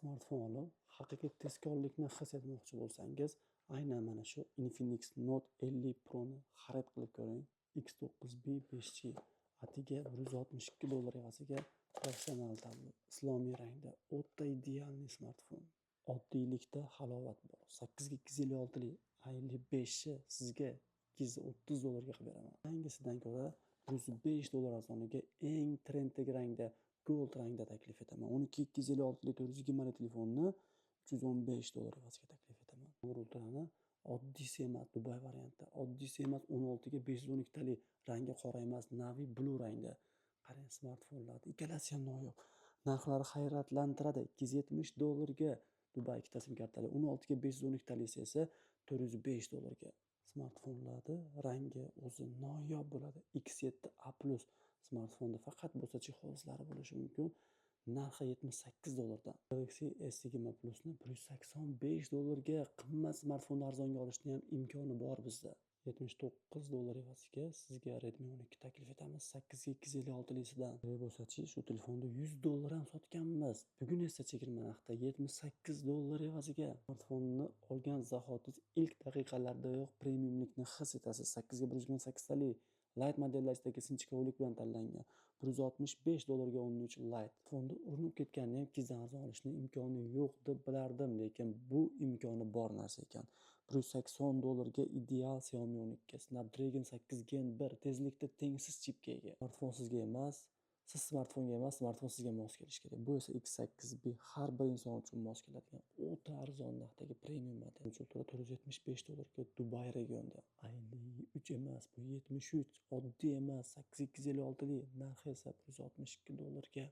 smartfon olib, haqiqiy tezkorlikni his etmoqchi bo'lsangiz, aynan mana shu Infinix Note 50 Pro'ni xarid qilib ko'ring. X9B 5G atiga $162 evaziga professional tablet, islomiy rangda, o'ta idealniy smartfon. Oddiylikda halovat bor. 8256 i5 sizga $230 qilib beraman. Hangisidan ko'ra $105 arzoniga eng trenddagi rangda gold rangda taklif etaman. 12256 420 telefonni $315 evaziga taklif etaman. Ultrani oddiysi emas, Dubai varianti. Oddiysi emas 16 ga 512 talik rangi qora emas, navy blue rangda. Qarang smartfonlarni ikkalasi ham noyob. Narxlari hayratlantiradi. $270 ga Dubai ikkita sim kartali, 16 ga 512 talisi esa $405 ga. Smartfonlarni rangi o'zi noyob bo'ladi. X7A+ smartfonda faqat bo'lsa jihozlari bo'lishi mumkin. Narxi $78 dan. Galaxy S20 Plusni $185 ga qimmat smartfonni arzonga olishning ham imkoni bor bizda. $79 evaziga sizga Redmi 12 taklif etamiz 8 ga 256 lisidan. Bo'lsa-chi, shu telefonni $100 ham sotganmiz. Bugun esa chegirma narxda $78 evaziga. Smartfonni olgan zahotingiz ilk daqiqalardayoq premiumlikni his etasiz. 8 ga 128 talik Lite modellaridagi sinchkovlik bilan tanlangan. $165 ga 13 Lite. Fonda urinib ketganini ham kizdan arzon olishning imkoni yo'q deb bilardim, lekin bu imkoni bor narsa ekan. $180 ga ideal Xiaomi 12 Snapdragon 8 Gen 1 tezlikda tengsiz chipga ega. Smartfon sizga emas, siz smartfonga emas, smartfon sizga mos kelishi kerak. Bu esa X8B har bir inson uchun mos keladigan o'ta arzon narxdagi premium model. $475 ga Dubai regionida. Ayni 3 emas, bu 73, oddiy emas, 8256 narxi esa $162 ga.